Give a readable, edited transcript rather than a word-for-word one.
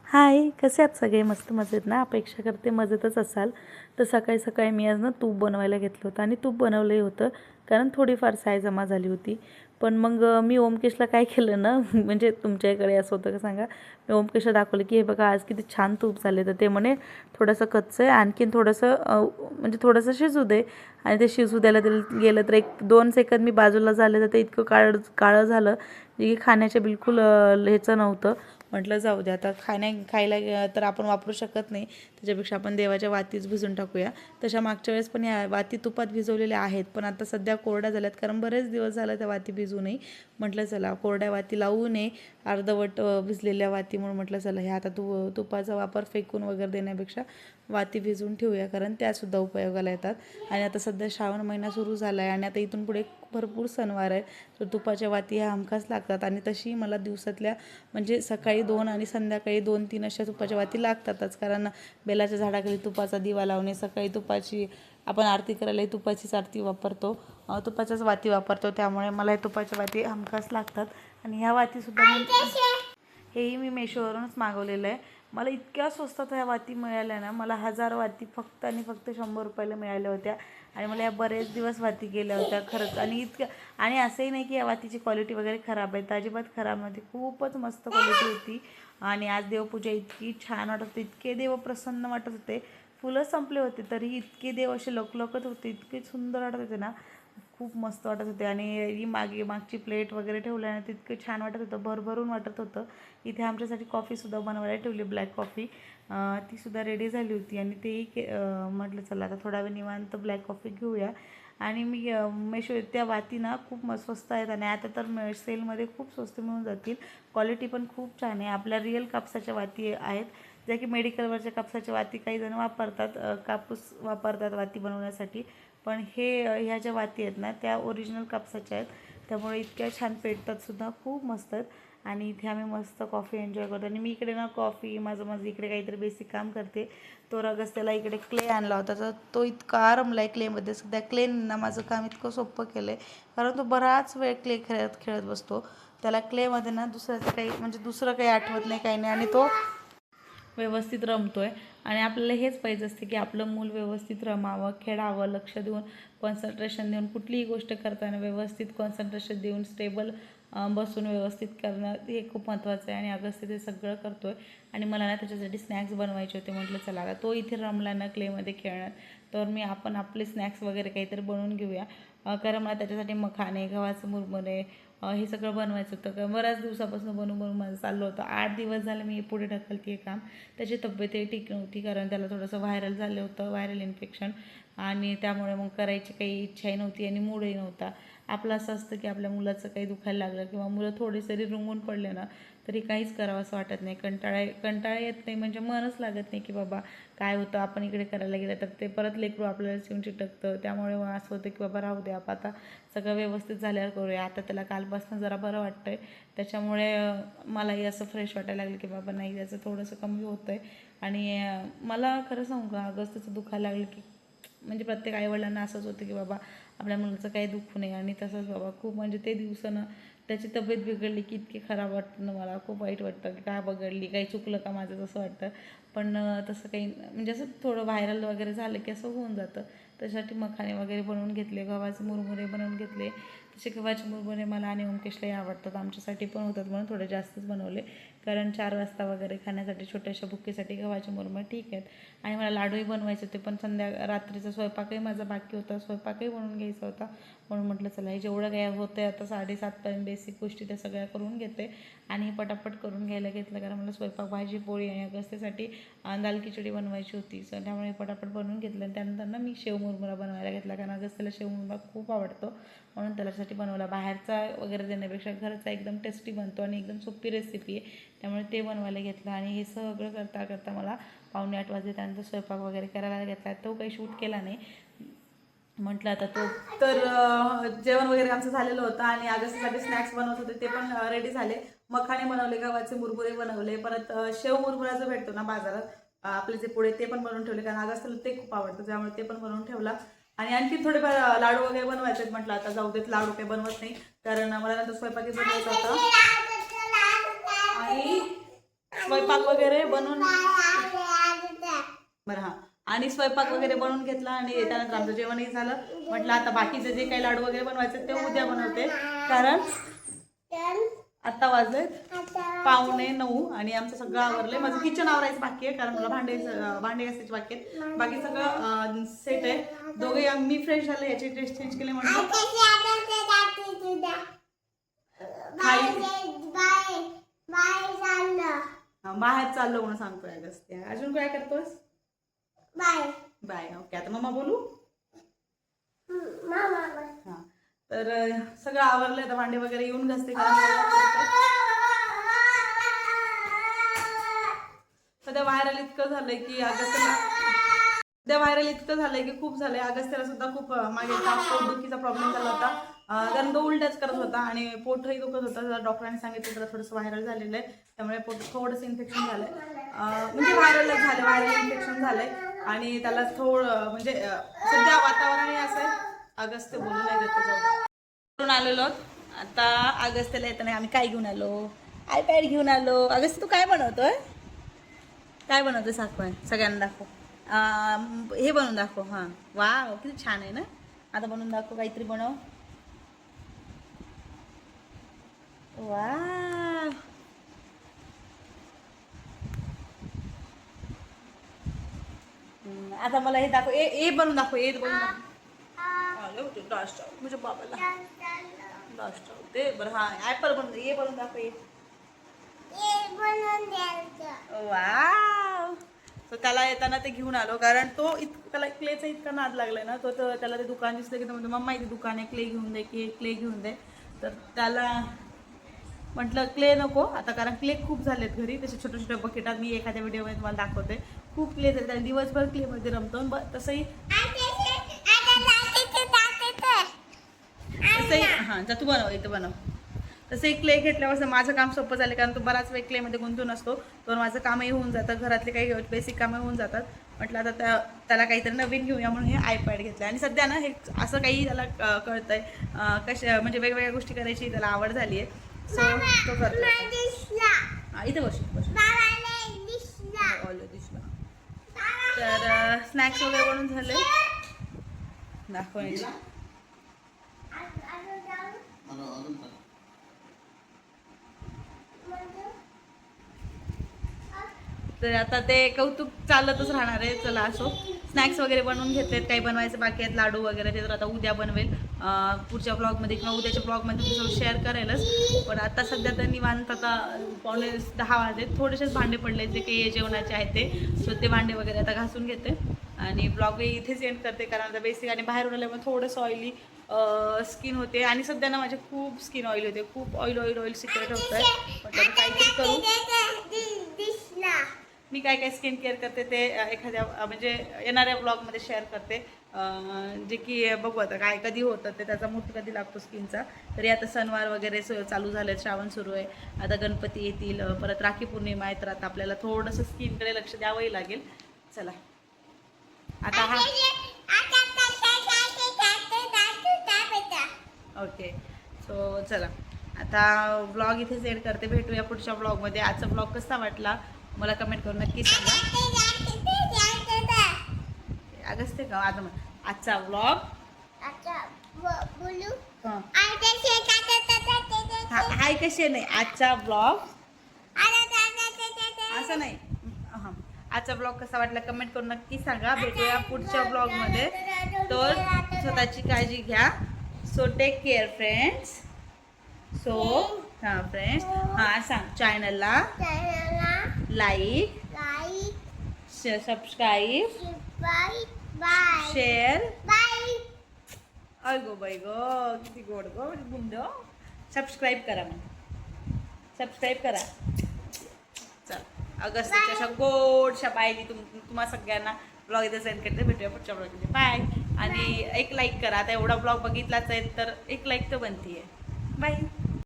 हाय, कसे आहात सगळे? मस्त मजेत ना? अपेक्षा करते मजेतच असाल. तर सकाळी सकाळी मी आज ना तूप बनवायला घेतलं होतं आणि तूप बनवलंही होतं, कारण थोडीफार साय जमा झाली होती. पण मग मी ओमकेशला काय केलं ना म्हणजे तुमच्या इकडे असं होतं का सांगा? मी ओमकेशला दाखवलं की हे बघा आज किती छान तूप झाले. तर ते म्हणे थोडंसं कच्चं आहे, आणखीन थोडंसं म्हणजे थोडंसं शिजू दे. आणि ते शिजू द्यायला गेलं तर 1-2 सेकंद मी बाजूला झाले तर ते इतकं काळं काळं झालं जे की खाण्याच्या बिलकुल ह्याचं नव्हतं. म्हटलं जाऊ दे आता खायला तर आपण वापरू शकत नाही, त्याच्यापेक्षा आपण देवाच्या वातीच भिजून टाकूया. तशा मागच्या वेळेस पण या वाती तुपात भिजवलेल्या आहेत, पण आता सध्या कोरड्या झाल्यात कारण बरेच दिवस झालं त्या वाती भिजू नये. म्हटलं चला कोरड्या वाती लावू नये, अर्धवट भिजलेल्या वाती, म्हणून म्हटलं चला हे आता तुपाचा वापर फेकून वगैरे देण्यापेक्षा वाती भिजवून ठेवूया, कारण त्यासुद्धा उपयोगाला येतात. आणि आता सध्या श्रावण महिना सुरू झाला आहे आणि आता इथून पुढे भरपूर सणवार आहे, तर तुपाच्या वाती ह्या हमखास लागतात. आणि तशी मला दिवसातल्या म्हणजे सकाळी 2 आणि संध्याकाळी 2-3 अशा तुपाच्या वाती लागतातच, कारण बेलाच्या झाडाखाली तुपाचा दिवा लावणे, सकाळी तुपाची आपण आरती करायलाही तुपाचीच आरती वापरतो, तुपाच्याच वाती वापरतो, त्यामुळे मला हे तुपाच्या वाती हमखास लागतात. आणि ह्या वातीसुद्धा हेही मी मेशोवरूनच मागवलेलं आहे. मला इतक्या स्वस्तात ह्या वाती मिळाल्या ना, मला 1000 वाती फक्त आणि फक्त 100 रुपयाला मिळाल्या होत्या. आणि मला या बरेच दिवस वाती गेल्या होत्या खरंच. आणि आणि असंही नाही की या वातीची क्वालिटी वगैरे खराब आहे, अजिबात खराब नव्हती, खूपच मस्त क्वालिटी होती. आणि आज देवपूजा इतकी छान वाटत होती, इतके देव प्रसन्न वाटत होते. फुलं संपले होते तरीही इतके देव असे लकलकत होते, इतके सुंदर वाटत होते ना, खूप मस्त वाटत होते. आणि ही मागची प्लेट वगैरे ठेवल्याने तितकं छान वाटत होतं, भरभरून वाटत होतं. इथे आमच्यासाठी कॉफीसुद्धा बनवायला ठेवली, ब्लॅक कॉफी, तीसुद्धा रेडी झाली होती. आणि तेही म्हटलं चला आता थोडा वेळ निवांत ब्लॅक कॉफी घेऊया. आणि मी मेशो त्या वाती ना खूप स्वस्त आहेत आणि आता तर सेलमध्ये खूप स्वस्त मिळून जातील. क्वालिटी पण खूप छान आहे. आपल्या रिअल कापसाच्या वाती आहेत, ज्या की मेडिकलवरच्या कापसाच्या वाती काही जण वापरतात, कापूस वापरतात वाती बनवण्यासाठी, पण ह्या ज्या वाती आहेत ना त्या ओरिजिनल कापसाच्या आहेत, त्यामुळे इतक्या छान पेटतात सुद्धा, खूप मस्त आहेत. आणि इथे आम्ही मस्त कॉफी एन्जॉय करतो. आणि मी इकडे ना कॉफी माझं इकडे काहीतरी बेसिक काम करते. तो रगसत्याला इकडे क्ले आणला होता, तर तो इतका रमला आहे क्लेमध्ये. सध्या क्लेनं माझं काम इतकं सोपं केलं आहे, कारण तो बराच वेळ क्ले खेळत खेळत बसतो. त्याला क्लेमध्ये ना दुसरं काही आठवत नाही, काही नाही, आणि तो व्यवस्थित रमतोय. आणि आपल्याला हेच पाहिजे असते की आपलं मूल व्यवस्थित रमावं, खेळावं, लक्ष देऊन, कॉन्सन्ट्रेशन देऊन कुठलीही गोष्ट करताना व्यवस्थित कॉन्सन्ट्रेशन देऊन स्टेबल बसून व्यवस्थित करणं हे खूप महत्त्वाचं आहे. आणि अगस्त्य ते सगळं करतोय. आणि मला ना त्याच्यासाठी स्नॅक्स बनवायचे होते. म्हटलं चला आता तो इथे रमला ना क्लेमध्ये खेळण्यात, तर आपण आपले स्नॅक्स वगैरे काहीतरी बनवून घेऊया. कारण मला त्याच्यासाठी मखाने, गव्हाचं मुरमुरे, हे सगळं बनवायचं होतं. बऱ्याच दिवसापासून बनवून माझं चाललं होतं. 8 दिवस झाले मी पुढे ढकलते हे काम. त्याची तब्येतही ठीक नव्हती, कारण त्याला थोडंसं व्हायरल झालं होतं, व्हायरल इन्फेक्शन, आणि त्यामुळे मग करायची काही इच्छाही नव्हती आणि मूडही नव्हता. आपलं असं असतं की आपल्या मुलाचं काही दुखायला लागलं किंवा मुलं थोडीसरी रुंगून पडले ना, तरी काहीच करावं असं वाटत नाही, कंटाळा येत नाही, म्हणजे मनच लागत नाही की बाबा काय होतं, आपण इकडे करायला गेलं तर ते परत लेकरू आपल्याला येऊन चिटकतं. त्यामुळे मग असं होतं की बाबा राहू दे, आपण आता सगळं व्यवस्थित झाल्यावर करूया. आता त्याला कालपासून जरा बरं वाटतं आहे, त्याच्यामुळे मलाही असं फ्रेश वाटायला लागलं की बाबा नाही, त्याचं थोडंसं कमी होतं आहे. आणि मला खरं सांगू का, अगस्त्यचं दुखायला लागलं की म्हणजे प्रत्येक आईवडिलांना असंच होतं की बाबा आपल्या मुलाचं काही दुःख नाही. आणि तसंच बाबा खूप म्हणजे ते दिवसानं त्याची तब्येत बिघडली की इतकी खराब वाटतं ना, मला खूप वाईट वाटतं की काय बिघडली, काही चुकलं का माझं, तसं वाटतं. पण तसं काही म्हणजे असं थोडं व्हायरल वगैरे झालं की असं होऊन जातं. त्यासाठी मखाने वगैरे बनवून घेतले, गव्हाचे मुरमुरे बनवून घेतले. तसे गव्हाचे मुरमुरे मला आणि ओमकेशलाही आवडतात, आमच्यासाठी पण होतात म्हणून थोडे जास्तच बनवले, कारण 4 वाजता वगैरे खाण्यासाठी छोट्याशा बुक्कीसाठी गव्हाचे मुरमुरे ठीक आहेत. आणि मला लाडूही बनवायचे होते, पण रात्रीचा स्वयंपाकही माझा बाकी होता, स्वयंपाकही बनवून घ्यायचा होता. म्हणून म्हटलं चला हे जेवढं काय होतं आता 7:30पर्यंत बेसिक गोष्टी त्या सगळ्या करून घेते. आणि पटापट करून घ्यायला घेतलं, कारण मला स्वयंपाक, भाजी पोळी आणि अगस्त्यसाठी दाल खिचडी बनवायची होती, त्यामुळे पटापट बनवून घेतलं. आणि त्यानंतर ना मी शेव मुरमुरा बनवायला घेतला, कारण अगस्त्यला शेव मुरमुरा खूप आवडतो, म्हणून त्याच्यासाठी बनवला. बाहेरचा वगैरे देण्यापेक्षा घरचा एकदम टेस्टी बनतो आणि एकदम सोपी रेसिपी आहे, त्यामुळे ते बनवायला घेतलं. आणि हे सगळं करता करता मला 7:45 वाजले. त्यानंतर स्वयंपाक वगैरे करायला घेतला, तो काही शूट केला नाही, म्हटलं आता तो तर जेवण वगैरे आमचं झालेलं होतं. आणि अगस्त्यसाठी स्नॅक्स बनवत होते, ते पण रेडी झाले. मखाणे बनवले, गव्हाचे मुरमुरे बनवले, परत शेव मुरमुरा जो भेटतो ना बाजारात आपले जे पुढे, ते पण बनवून ठेवले, कारण अगस्त्यला ते खूप आवडतं, त्यामुळे ते पण बनवून ठेवला. आणि आणखी थोडेफार लाडू वगैरे बनवायचे, म्हटलं आता जाऊ देत, लाडू काही बनवत नाही, कारण मला नंतर स्वयंपाकी बनवायचा होता. आणि स्वयंपाक वगैरे बनवून बरं हां आणि स्वयंपाक वगैरे बनवून घेतला आणि त्यानंतर आमचं जेवणही झालं. म्हटलं आता बाकीचे जे काही लाडू वगैरे बनवायचे ते उद्या बनवते, कारण आत्ता वाजले 8:45 आणि आमचं सगळं आवरलंय. माझं किचन आवरायचं बाकी आहे, कारण मला भांडे घासायचे बाकी आहेत. बाकी सगळं सेट आहे. दोघे मी फ्रेश झाले, याची ड्रेस चेंज केले म्हणून बाहेर चाललो म्हणून सांगतोय अगस्त्या. अजून काय करतोस? Bye bye. ओके आता मम्मा बोलू? हा तर सगळं आवरलंय. आता भांडे वगैरे येऊन घासते, सध्या व्हायरल इतकं झालंय की खूप झालंय. अगस्त्याला सुद्धा खूप मागे पोटदुखीचा प्रॉब्लेम झाला होता, कारण तो उलट्याच करत होता आणि पोटही दुखत होता. डॉक्टरांनी सांगितलं त्याला थोडंसं व्हायरल झालेलं आहे, त्यामुळे पोट थोडंसं इन्फेक्शन झालंय. म्हणजे व्हायरल इन्फेक्शन झालंय आणि त्याला थोडं म्हणजे सध्या वातावरण असं आहे. अगस्त्य बोलू नाही देत त्याच्यावर आलेलो. आता अगस्त्याला येताना आम्ही काय घेऊन आलो? आयपॅड घेऊन आलो. अगस्त्य तू काय बनवतोय? काय बनवतोय साखर? सगळ्यांना दाखव. हे बनवून दाखव. हां वाव किती छान आहे ना. आता बनवून दाखव, काहीतरी बनव. वाव आता मला हे दाखव. ए बनवून दाखव. ए बनवून दाखव. म्हणजे बाबाला लास्ट होते. बरं हा ऍपल बनवून ए बनवून दाखव. वाव. तर त्याला येताना ते घेऊन आलो, कारण तो त्याला क्लेचा इतका नाद लागलाय ना. तो त्याला ते दुकान दिसलं की तो म्हणतो मम्मा इथे दुकान आहे, क्ले घेऊन दे, क्ले घेऊन दे. तर त्याला म्हटलं क्ले नको आता, कारण क्ले खूप झालेत घरी. तसे छोट्या छोट्या बकेटात मी एखाद्या व्हिडिओमध्ये तुम्हाला दाखवते. खूप क्ले झाले, त्याला दिवसभर क्लेमध्ये रमतो. तसंही हां जा तू बनव, इथं बनव. तसं एक क्ले घेतल्यावर माझं काम सोपं झालं, कारण तो बराच वेळ क्लेमध्ये गुंतून असतो. तर माझं कामही होऊन जातं, घरातले काही बेसिक कामं होऊन जातात. म्हटलं आता त्याला काहीतरी नवीन घेऊया म्हणून हे आयपॅड घेतलं. आणि सध्या ना हे असं काही त्याला कळतंय म्हणजे वेगवेगळ्या गोष्टी करायची त्याला आवड झाली आहे. सो तो करतो. इथे बस. तर स्नॅक्स वगैरे बनवून झाले दाखवायचे. तर आता ते कौतुक चालतच राहणार आहे. चला असो, स्नॅक्स वगैरे बनवून घेतलेत, काही बनवायचं बाकी आहेत लाडू वगैरे. ते तर आता उद्या बनवेल पुढच्या ब्लॉगमध्ये किंवा उद्याच्या ब्लॉगमध्ये तुझं शेअर करेलच. पण आता सध्या तर निवांत आता 9:45 वाजले. थोडेसेच भांडे पडले जे काही जेवणाचे आहेत ते. सो ते भांडे वगैरे आता घासून घेते आणि ब्लॉगही इथेच एंड करते, कारण आता बेसिक आणि बाहेरून आल्यामुळे थोडंसं ऑइली स्किन होते. आणि सध्या ना माझे खूप स्किन ऑइल होते, खूप ऑइल सिक्रेट होत आहे. म्हटलं काहीतरी करू. मी काय काय स्किन केअर करते ते एखाद्या म्हणजे येणाऱ्या ब्लॉगमध्ये शेअर करते, जे की बघू आता काय कधी होतं ते, त्याचा मूड कधी लागतो स्किनचा. तरी आता सणवार वगैरे चालू झाले, श्रावण सुरू आहे, आता गणपती येतील, परत राखी पौर्णिमा आहे. तर आता आपल्याला थोडंसं स्किनकडे लक्ष द्यावंही लागेल. चला आता हा ओके. सो चला आता ब्लॉग इथेच एंड करते. भेटूया पुढच्या ब्लॉगमध्ये. आजचा ब्लॉग कसा वाटला मला कमेंट करून नक्की सांगा. अगस्त्य का आता आजचा ब्लॉग हाय कसे नाही आजचा ब्लॉग असं नाही. हां आजचा ब्लॉग कसा वाटला कमेंट करून नक्की सांगा. भेटूया पुढच्या ब्लॉगमध्ये. तर स्वतःची काळजी घ्या. So take care friends. So हां फ्रेंड्स हां सांग. चॅनलला like subscribe share go by गो किती गोड गो गुंड. सबस्क्राईब करा, मग सबस्क्राईब करा. चल अगस्त्याच्या अशा गोडशा बायनी तुम्हा सगळ्यांना ब्लॉग इथे सेंड करते. भेटूया पुढच्या ब्लॉगमध्ये. बाय. आणि एक लाईक करा. आता एवढा ब्लॉग बघितलाच आहे तर एक लाईक तर बनती आहे. बाय.